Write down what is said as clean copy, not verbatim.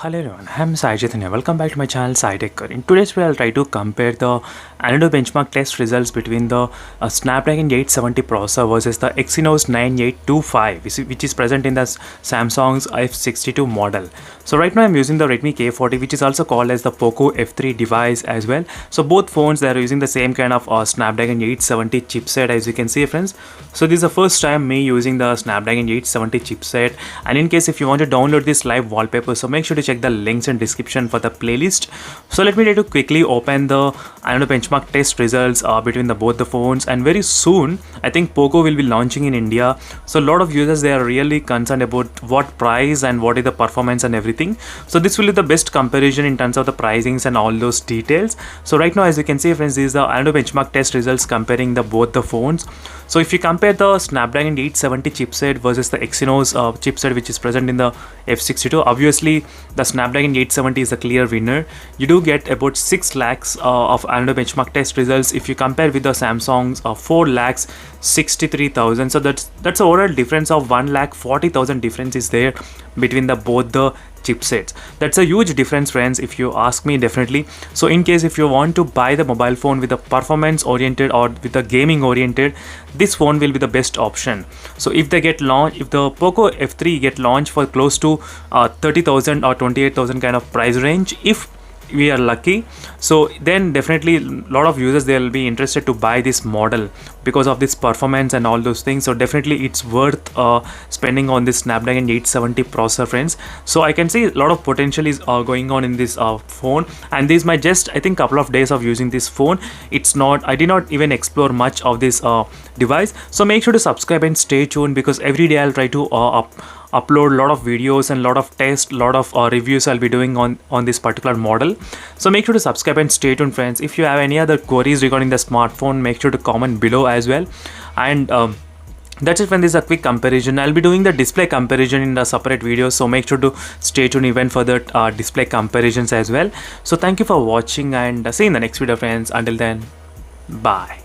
Hello everyone, I'm Sai Chaitanya. Welcome back to my channel Sai Tech. In today's video, I'll try to compare the Antutu benchmark test results between the Snapdragon 870 processor versus the Exynos 9825, which is present in the Samsung's F62 model. So right now I'm using the Redmi K40, which is also called as the POCO F3 device as well. So both phones, they are using the same kind of Snapdragon 870 chipset, as you can see, friends. So this is the first time me using the Snapdragon 870 chipset, and in case if you want to download this live wallpaper, so make sure to check the links in description for the playlist. So let me try to quickly open the Antutu benchmark test results between both the phones, and very soon I think POCO will be launching in India. So a lot of users, they are really concerned about what price and what is the performance and everything. So this will be the best comparison in terms of the pricings and all those details. So right now, as you can see, friends, this is the Antutu benchmark test results comparing both the phones. So if you compare the Snapdragon 870 chipset versus the Exynos chipset, which is present in the F62, obviously the Snapdragon 870 is a clear winner. You do get about 6 lakhs of Antutu benchmark test results if you compare with the Samsung's 4 lakhs 63,000. So that's an overall difference of 1,40,000 difference is there between both the chipsets. That's a huge difference, friends, if you ask me, definitely. So in case if you want to buy the mobile phone with a performance oriented or with a gaming oriented, this phone will be the best option. So if they get launched, if the POCO F3 get launched for close to 30,000 or 28,000 kind of price range, if we are lucky, so then definitely a lot of users, they will be interested to buy this model because of this performance and all those things. So definitely it's worth spending on this Snapdragon 870 processor, friends. So I can see a lot of potential is going on in this phone, and this is my just, I think, couple of days of using this phone. I did not even explore much of this device. So make sure to subscribe and stay tuned, because every day I'll try to upload a lot of videos and a lot of tests, a lot of reviews I'll be doing on this particular model. So make sure to subscribe and stay tuned, friends. If you have any other queries regarding the smartphone, make sure to comment below as well. And that's it, friends. This is a quick comparison. I'll be doing the display comparison in the separate videos, so make sure to stay tuned even for the display comparisons as well. So thank you for watching, and see you in the next video, friends. Until then, bye.